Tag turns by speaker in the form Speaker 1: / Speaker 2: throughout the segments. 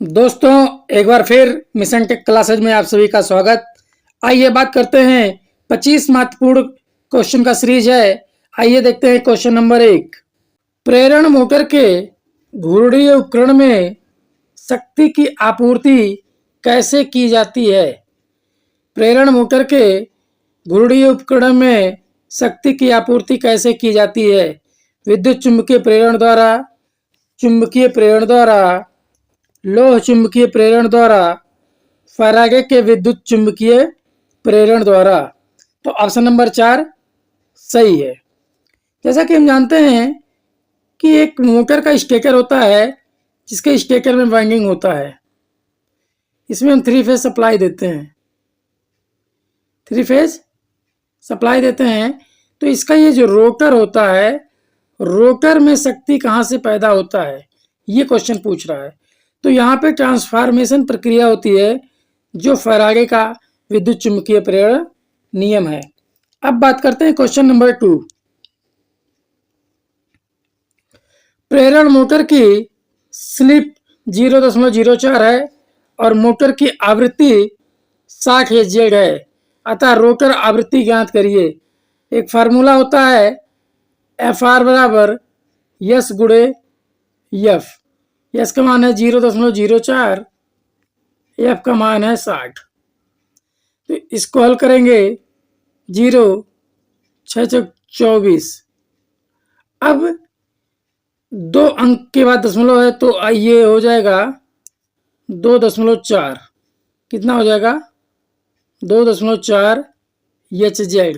Speaker 1: दोस्तों, एक बार फिर मिशन टेक क्लासेज में आप सभी का स्वागत। आइए बात करते हैं 25 महत्वपूर्ण क्वेश्चन का सीरीज है। आइए देखते हैं क्वेश्चन नंबर 1। प्रेरण मोटर के घूर्णीय उपकरण में शक्ति की आपूर्ति कैसे की जाती है? प्रेरण मोटर के घूर्णीय उपकरण में शक्ति की आपूर्ति कैसे की जाती है? विद्युत चुंबकीय प्रेरण द्वारा, चुंबकीय प्रेरण द्वारा, लोह चुंबकीय प्रेरण द्वारा, फैराडे के विद्युत चुंबकीय प्रेरण द्वारा। तो ऑप्शन नंबर 4 सही है। जैसा कि हम जानते हैं कि एक मोटर का स्टेटर होता है जिसके स्टेटर में वाइंडिंग होता है। इसमें हम 3 फेज सप्लाई देते हैं। 3 फेज सप्लाई देते हैं तो इसका ये जो रोटर होता है, रोटर में शक्ति कहाँ से पैदा होता है, ये क्वेश्चन पूछ रहा है। तो यहाँ पे ट्रांसफॉर्मेशन प्रक्रिया होती है जो फैराडे का विद्युत चुंबकीय प्रेरण नियम है। अब बात करते हैं क्वेश्चन नंबर 2। प्रेरण मोटर की स्लिप 0.04 है और मोटर की आवृत्ति 60 Hz है। अतः रोटर आवृत्ति ज्ञात करिए। एक फार्मूला होता है FR बराबर यस गुणे एफ। यस का मान है 0.04, एफ का मान है 60। तो इसको हल करेंगे 0 6 24। अब 2 अंक के बाद दशमलव है तो ये हो जाएगा 2.4। कितना हो जाएगा? 2.4 Hz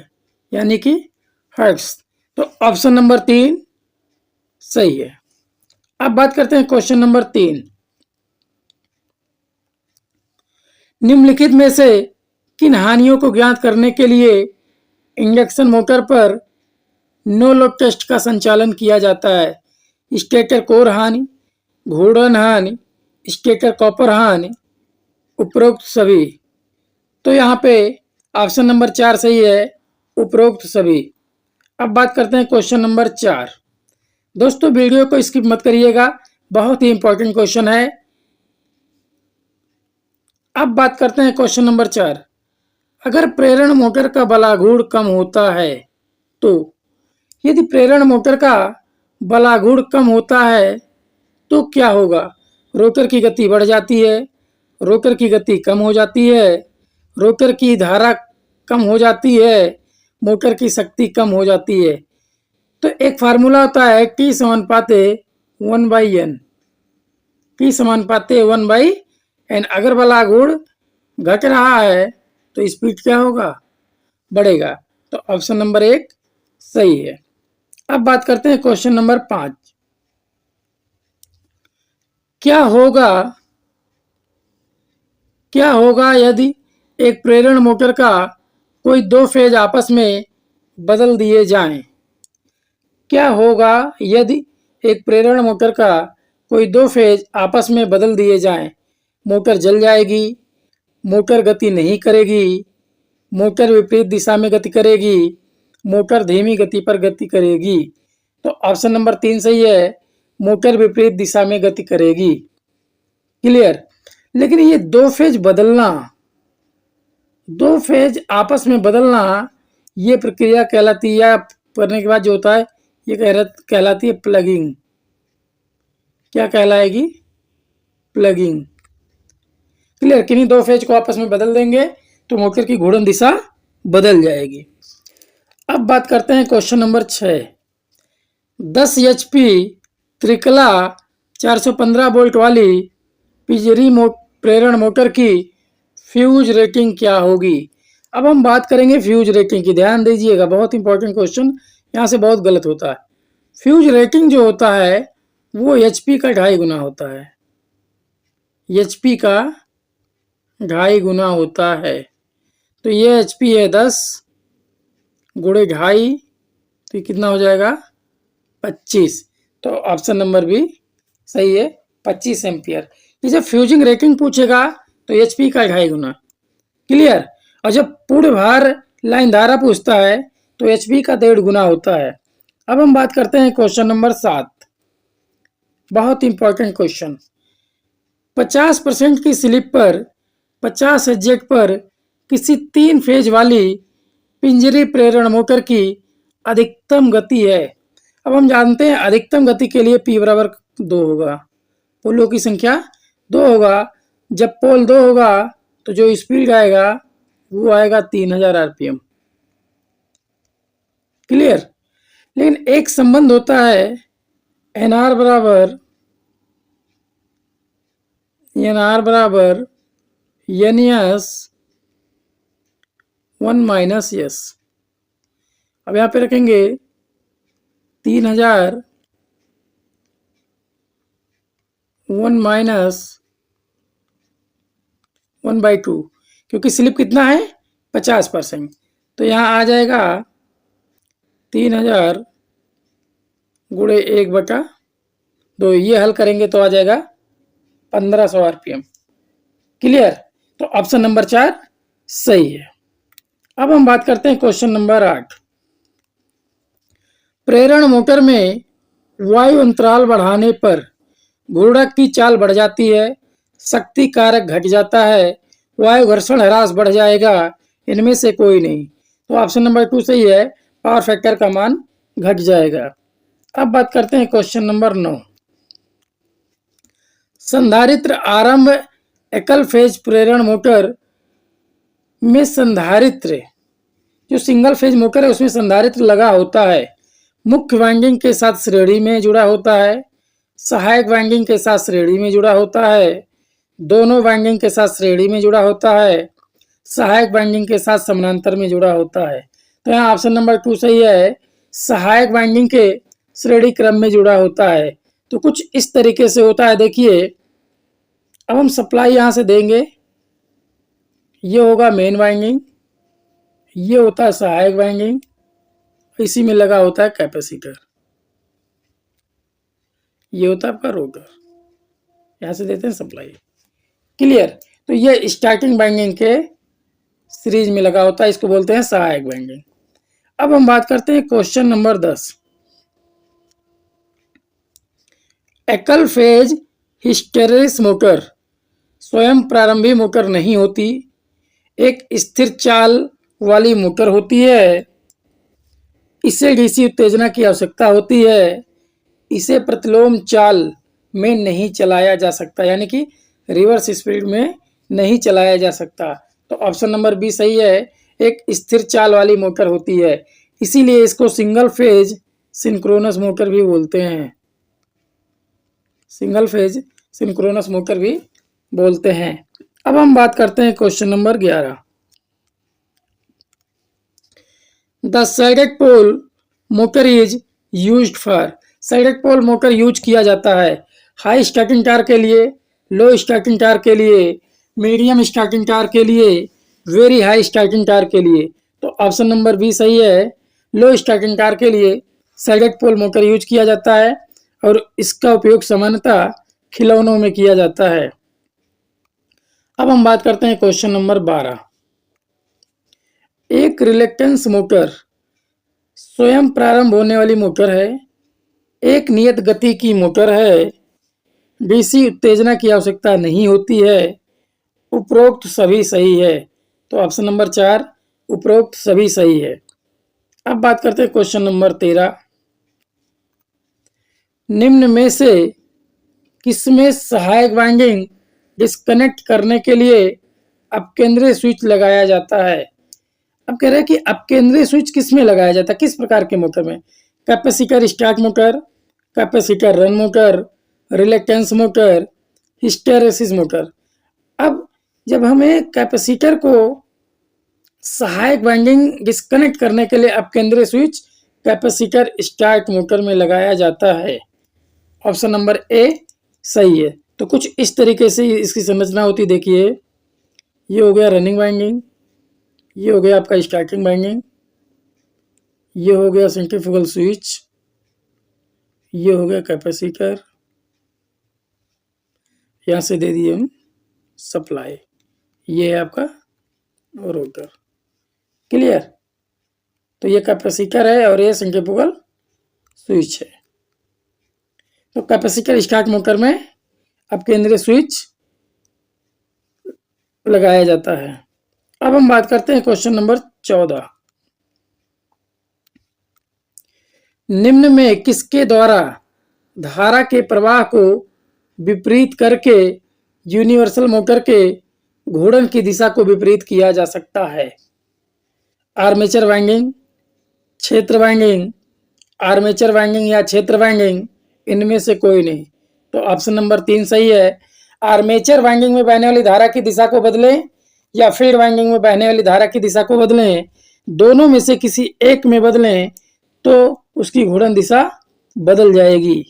Speaker 1: यानी कि हर्ट्ज। तो ऑप्शन नंबर 3 सही है। अब बात करते हैं क्वेश्चन नंबर 3। निम्नलिखित में से किन हानियों को ज्ञात करने के लिए इंडक्शन मोटर पर नो लोड टेस्ट का संचालन किया जाता है? स्टेटर कोर हानि, घूर्णन हानि, स्टेटर कॉपर हानि, उपरोक्त सभी। तो यहाँ पे ऑप्शन नंबर 4 सही है, उपरोक्त सभी। अब बात करते हैं क्वेश्चन नंबर 4। दोस्तों, वीडियो को स्किप मत करिएगा, बहुत ही इंपॉर्टेंट क्वेश्चन है। अब बात करते हैं क्वेश्चन नंबर 4। अगर प्रेरण मोटर का बलाघूर्ण कम होता है तो, यदि प्रेरण मोटर का बलाघूर्ण कम होता है तो क्या होगा? रोटर की गति बढ़ जाती है, रोटर की गति कम हो जाती है, रोटर की धारा कम हो जाती है, मोटर की शक्ति कम हो जाती है। तो एक फार्मूला होता है T समानुपाते 1/n। T समानुपाते 1/n। अगर बलाघूर्ण घट रहा है तो स्पीड क्या होगा? बढ़ेगा। तो ऑप्शन नंबर 1 सही है। अब बात करते हैं क्वेश्चन नंबर 5। क्या होगा यदि एक प्रेरण मोटर का कोई 2 फेज आपस में बदल दिए जाएं? क्या होगा यदि एक प्रेरण मोटर का कोई 2 फेज आपस में बदल दिए जाएं? मोटर जल जाएगी, मोटर गति नहीं करेगी, मोटर विपरीत दिशा में गति करेगी, मोटर धीमी गति पर गति करेगी। तो ऑप्शन नंबर 3 सही है, मोटर विपरीत दिशा में गति करेगी। क्लियर? लेकिन ये 2 फेज बदलना, 2 फेज आपस में बदलना, ये प्रक्रिया कहलाती है, करने के बाद जो होता है ये कहलाती है प्लगिंग। क्या कहलाएगी? प्लगिंग। क्लियर? किन्हीं 2 फेज को आपस में बदल देंगे तो मोटर की घूर्णन दिशा बदल जाएगी। अब बात करते हैं क्वेश्चन नंबर 6। 10 HP त्रिकला 415 वोल्ट वाली पिजरी प्रेरण मोटर की फ्यूज रेटिंग क्या होगी? अब हम बात करेंगे फ्यूज रेटिंग की। ध्यान दीजिएगा, बहुत इंपॉर्टेंट क्वेश्चन, यहाँ से बहुत गलत होता है। फ्यूज रेटिंग जो होता है वो HP का 2.5 गुना होता है। HP का 2.5 गुना होता है। तो ये HP है 10 गुणे 2.5, तो कितना हो जाएगा? 25। तो ऑप्शन नंबर भी सही है, 25 एम्पियर। ये जब फ्यूजिंग रेटिंग पूछेगा तो HP का 2.5 गुना। क्लियर? और जब पूर्ण भार लाइन धारा पूछता है तो HP का 1.5 गुना होता है। अब हम बात करते हैं क्वेश्चन नंबर 7। बहुत इंपॉर्टेंट क्वेश्चन। 50% की स्लिप पर 50 एग्जैक्ट पर किसी 3 फेज वाली पिंजरी प्रेरण मोटर की अधिकतम गति है। अब हम जानते हैं अधिकतम गति के लिए P बराबर 2 होगा, पोलों की संख्या 2 होगा। जब पोल 2 होगा तो जो स्पीड आएगा वो आएगा 3000 आरपीएम। क्लियर। लेकिन एक संबंध होता है एनआर बराबर एन एस 1 माइनस एस। अब यहाँ पे रखेंगे 3000 1 माइनस 1/2, क्योंकि स्लिप कितना है 50%, तो यहाँ आ जाएगा 3000 गुणे 1/2। ये हल करेंगे तो आ जाएगा 1500 आरपीएम। क्लियर। तो ऑप्शन नंबर 4 सही है। अब हम बात करते हैं क्वेश्चन नंबर 8। प्रेरण मोटर में वायु अंतराल बढ़ाने पर घूर्णक की चाल बढ़ जाती है, शक्ति कारक घट जाता है, वायु घर्षण ह्रास बढ़ जाएगा, इनमें से कोई नहीं। तो ऑप्शन नंबर 2 सही है, पावर फैक्टर का मान घट जाएगा। अब बात करते हैं क्वेश्चन नंबर 9। संधारित्र आरंभ एकल फेज प्रेरण मोटर में संधारित्र, जो सिंगल फेज मोटर है उसमें संधारित्र लगा होता है, मुख्य वाइंडिंग के साथ श्रेणी में जुड़ा होता है, सहायक वाइंडिंग के साथ श्रेणी में जुड़ा होता है, दोनों वाइंडिंग के साथ श्रेणी में जुड़ा होता है, सहायक वाइंडिंग के साथ समानांतर में जुड़ा होता है। तो यहाँ ऑप्शन नंबर 2 सही है, सहायक वाइंडिंग के श्रेणी क्रम में जुड़ा होता है। तो कुछ इस तरीके से होता है, देखिए अब हम सप्लाई यहां से देंगे, ये होगा मेन वाइंडिंग, ये होता है सहायक वाइंडिंग, इसी में लगा होता है कैपेसिटर, ये होता है आपका रोटर, यहां से देते हैं सप्लाई। क्लियर। तो ये स्टार्टिंग वाइंडिंग के सीरीज में लगा होता है, इसको बोलते हैं सहायक वाइंडिंग। अब हम बात करते हैं क्वेश्चन नंबर 10। एकल फेज हिस्टेरेसिस मोटर स्वयं प्रारंभी मोटर नहीं होती, एक स्थिर चाल वाली मोटर होती है, इसे डीसी उत्तेजना की आवश्यकता होती है, इसे प्रतिलोम चाल में नहीं चलाया जा सकता, यानी कि रिवर्स स्पीड में नहीं चलाया जा सकता। तो ऑप्शन नंबर बी सही है, एक स्थिर चाल वाली मोटर होती है, इसीलिए इसको सिंगल फेज सिंक्रोनस मोटर भी बोलते हैं, सिंगल फेज सिंक्रोनस मोटर भी बोलते हैं। अब हम बात करते हैं question number 11। The sided pole motor is used for, sided pole motor use किया जाता है हाई स्टार्टिंग टार्क के लिए, लो स्टार्टिंग टार्क के लिए, मीडियम स्टार्टिंग टार्क के लिए, वेरी हाई स्टार्टिंग टार्क के लिए। तो ऑप्शन नंबर बी सही है, लो स्टार्टिंग टार्क के लिए साइडेड पोल मोटर यूज किया जाता है और इसका उपयोग सामान्यतः खिलौनों में किया जाता है। अब हम बात करते हैं क्वेश्चन नंबर 12। एक रिलेक्टेंस मोटर स्वयं प्रारंभ होने वाली मोटर है, एक नियत गति की मोटर है, डीसी उत्तेजना की आवश्यकता नहीं होती है, उपरोक्त सभी सही है। तो ऑप्शन नंबर 4 उपरोक्त सभी सही है। अब बात करते हैं क्वेश्चन नंबर 13। निम्न में से किसमें सहायक वाइंडिंग डिस्कनेक्ट करने के लिए अपकेंद्रीय स्विच लगाया जाता है। अब कह रहे हैं कि अपकेंद्रीय स्विच किस में लगाया जाता है, किस प्रकार के मोटर में, capacitor start motor, capacitor run motor, reluctance motor, hysteresis motor. अब जब हमें कैपेसिटर को सहायक वाइंडिंग डिस्कनेक्ट करने के लिए अपकेंद्रीय स्विच कैपेसिटर स्टार्ट मोटर में लगाया जाता है, ऑप्शन नंबर ए सही है। तो कुछ इस तरीके से इसकी संरचना होती, देखिए ये हो गया रनिंग वाइंडिंग, ये हो गया आपका स्टार्टिंग वाइंडिंग, ये हो गया सेंट्रीफ्यूगल स्विच, ये हो गया कैपेसिटर, यहाँ से दे दिए हम सप्लाई, ये है आपका रोटर। क्लियर। तो ये कैपेसिटर है और ये सेंट्रीफ्यूगल स्विच है। तो कैपेसिटर स्टार्ट मोटर में अब केंद्रीय स्विच लगाया जाता है। अब हम बात करते हैं क्वेश्चन नंबर 14। निम्न में किसके द्वारा धारा के प्रवाह को विपरीत करके यूनिवर्सल मोटर के घूर्णन की दिशा को विपरीत किया जा सकता है? आर्मेचर वाइंडिंग, क्षेत्र वाइंडिंग, आर्मेचर वाइंडिंग या क्षेत्र वाइंडिंग, इनमें से कोई नहीं। तो ऑप्शन नंबर 3 सही है। आर्मेचर वाइंडिंग में बहने वाली धारा की दिशा को बदलें या फील्ड वाइंडिंग में बहने वाली धारा की दिशा को बदलें, दोनों में से किसी एक में बदलें तो उसकी घूर्णन दिशा बदल जाएगी।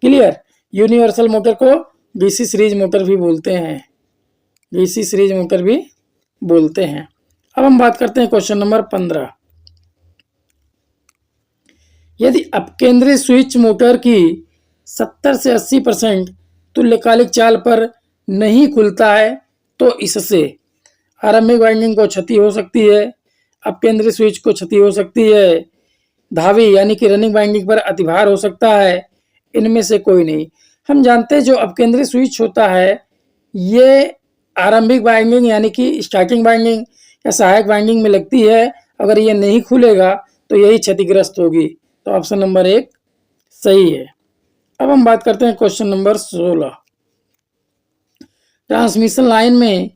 Speaker 1: क्लियर? यूनिवर्सल मोटर को डीसी सीरीज मोटर भी बोलते हैं, डीसी सीरीज मोटर भी बोलते हैं। अब हम बात करते हैं क्वेश्चन नंबर 15। यदि अपकेंद्री स्विच मोटर की 70 से 80% तुल्यकालिक चाल पर नहीं खुलता है तो इससे आरंभिक वाइंडिंग को क्षति हो सकती है, अपकेंद्री स्विच को क्षति हो सकती है, धावी यानी कि रनिंग वाइंडिंग पर अतिभार हो सकता है, इनमें से कोई नहीं। हम जानते हैं जो अपकेंद्री स्विच होता है ये आरंभिक वाइंडिंग यानी कि स्टार्टिंग वाइंडिंग या सहायक वाइंडिंग में लगती है। अगर ये नहीं खुलेगा तो यही क्षतिग्रस्त होगी। तो ऑप्शन नंबर 1 सही है। अब हम बात करते हैं क्वेश्चन नंबर 16। ट्रांसमिशन लाइन में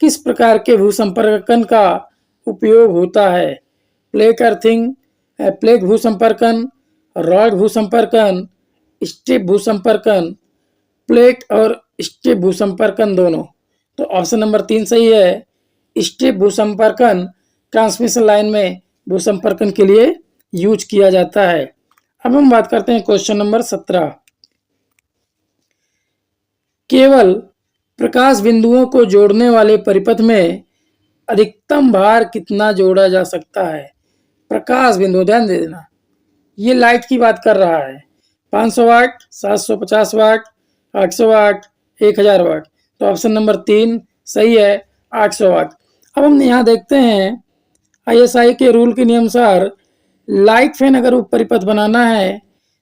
Speaker 1: किस प्रकार के भूसंपर्कन का उपयोग होता है? प्लेट अर्थिंग, प्लेट भूसंपर्कन, रॉड भूसंपर्कन, स्ट्रिप भूसंपर्कन, प्लेट और स्ट्रिप भूसंपर्कन दोनों। तो ऑप्शन नंबर 3 सही है। स्ट्रिप भूसंपर्कन ट्रांसमिशन लाइन में भूसंपर्कन के लिए यूज किया जाता है। अब हम बात करते हैं क्वेश्चन नंबर 17। केवल प्रकाश बिंदुओं को जोड़ने वाले परिपथ में अधिकतम भार कितना जोड़ा जा सकता है? प्रकाश बिंदु, ध्यान दे देना, ये लाइट की बात कर रहा है। 500 वाट, 750 वाट, 800 वाट, 1000 वाट। तो ऑप्शन नंबर 3 सही है, 800 वाट। अब हम यहाँ देखते हैं आईएसआई के रूल के नियमानुसार लाइट फैन अगर परिपथ बनाना है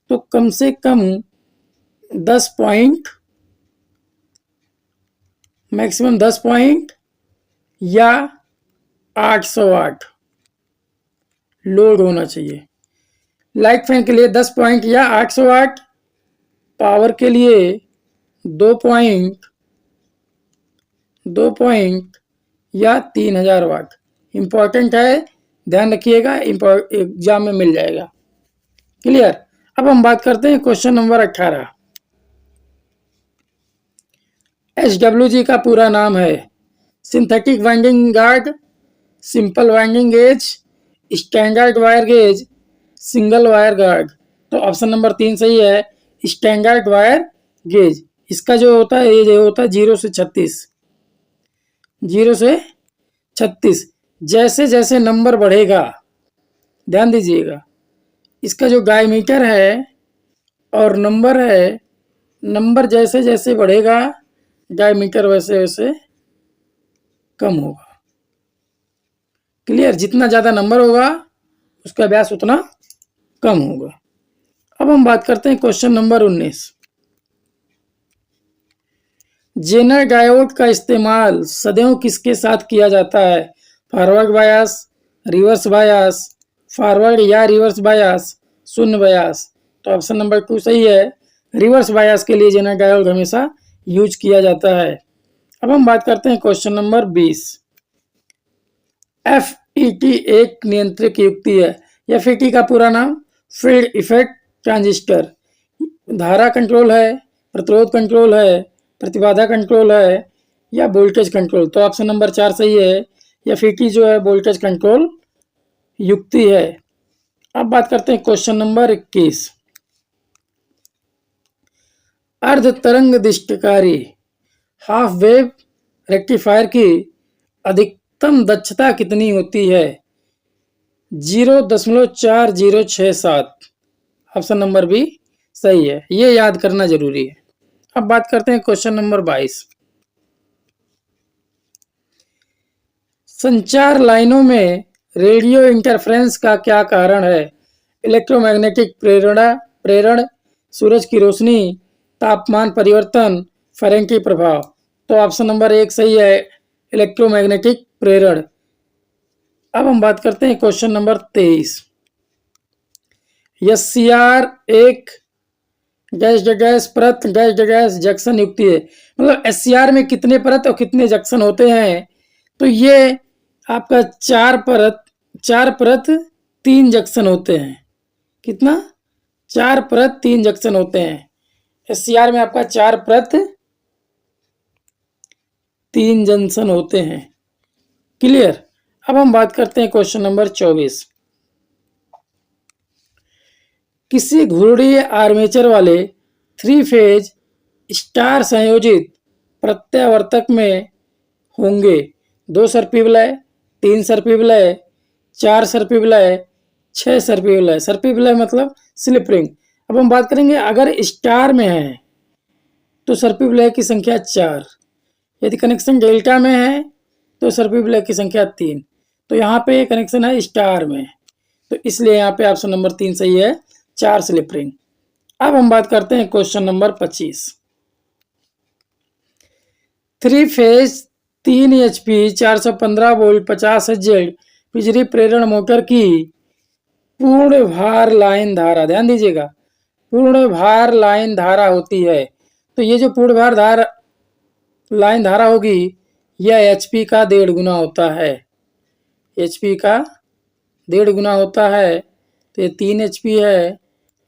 Speaker 1: तो कम से कम 10 पॉइंट, मैक्सिमम 10 पॉइंट या 800 वाट लोड होना चाहिए। लाइट फैन के लिए 10 पॉइंट या 800 वाट, पावर के लिए 2 पॉइंट या 3000 वाट। इंपॉर्टेंट है, ध्यान रखिएगा, एग्जाम में मिल जाएगा। क्लियर? अब हम बात करते हैं क्वेश्चन नंबर 18। SWG का पूरा नाम है synthetic winding guard, simple winding gauge, standard wire gauge, single wire guard. तो ऑप्शन नंबर 3 सही है, स्टैंडर्ड वायर गेज। इसका जो होता है ये जो होता है 0 से 36, 0 से 36। जैसे जैसे नंबर बढ़ेगा, ध्यान दीजिएगा, इसका जो डायमीटर है और नंबर है, नंबर जैसे जैसे बढ़ेगा डायमीटर वैसे वैसे कम होगा। क्लियर? जितना ज़्यादा नंबर होगा उसका व्यास उतना कम होगा। अब हम बात करते हैं क्वेश्चन नंबर 19। जेनर डायोड का इस्तेमाल सदैव किसके साथ किया जाता है? Forward bias, reverse bias, forward या रिवर्स बायस, शून्य बायस। तो ऑप्शन नंबर 2 सही है, रिवर्स बायस के लिए जेनर डायोड हमेशा यूज किया जाता है। अब हम बात करते हैं क्वेश्चन नंबर 20। FET एक नियंत्रक युक्ति है। FET का पूरा नाम फील्ड इफेक्ट ट्रांजिस्टर। धारा कंट्रोल है, प्रतिरोध कंट्रोल है, प्रतिबाधा कंट्रोल है या वोल्टेज कंट्रोल। तो ऑप्शन नंबर 4 सही है, FET जो है वोल्टेज कंट्रोल युक्ति है। अब बात करते हैं क्वेश्चन नंबर 21। अर्ध तरंग दिष्टकारी हाफ वेव रेक्टिफायर की अधिकतम दक्षता कितनी होती है? 0.4067। ऑप्शन नंबर बी सही है, ये याद करना जरूरी है। अब बात करते हैं क्वेश्चन नंबर 22। संचार लाइनों में रेडियो इंटरफ्रेंस का क्या कारण है? इलेक्ट्रोमैग्नेटिक प्रेरण, सूरज की रोशनी, तापमान परिवर्तन, फेरेंटी प्रभाव। तो ऑप्शन नंबर 1 सही है, इलेक्ट्रोमैग्नेटिक प्रेरण। अब हम बात करते हैं क्वेश्चन नंबर 23। SCR एक गैस गैस परत गैस गैस जंक्शन युक्ति है। मतलब SCR में कितने परत और कितने जंक्शन होते हैं? तो ये आपका चार परत 3 जंक्शन होते हैं। कितना? 4 परत 3 जंक्शन होते हैं। SCR में आपका 4 परत 3 जंक्शन होते हैं। क्लियर? अब हम बात करते हैं क्वेश्चन नंबर 24। किसी घूर्णीय आर्मेचर वाले 3 फेज स्टार संयोजित प्रत्यावर्तक में होंगे 2 सर्पी विलय, 3 सर्पी विलय, 4 सर्पी विलय, 6 सर्पी विलय। सर्पी विलय मतलब स्लिप रिंग। अब हम बात करेंगे अगर स्टार में है तो सर्पी विलय की संख्या 4, यदि कनेक्शन डेल्टा में है तो सर्पी विलय की संख्या 3। तो यहाँ पे कनेक्शन है स्टार में, तो इसलिए यहाँ पे ऑप्शन नंबर 3 सही है, 4 स्लिप रिंग। अब हम बात करते हैं question number 25। 3 phase 3 HP 415 volt 50 Hz बिजली प्रेरण मोटर की पूर्ण भार लाइन धारा, ध्यान दीजिएगा, पूर्ण भार लाइन धारा होती है। तो ये जो पूर्ण भार लाइन धारा होगी यह HP का 1.5 गुना होता है। HP का 1.5 गुना होता है। तो ये 3 HP है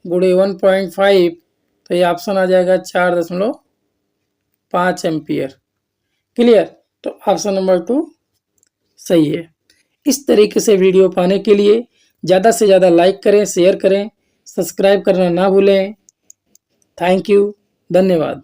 Speaker 1: गुणे 1.5, तो ये ऑप्शन आ जाएगा 4.5 एम्पियर। क्लियर? तो ऑप्शन नंबर 2 सही है। इस तरीके से वीडियो पाने के लिए ज़्यादा से ज़्यादा लाइक करें, शेयर करें, सब्सक्राइब करना ना भूलें। थैंक यू, धन्यवाद।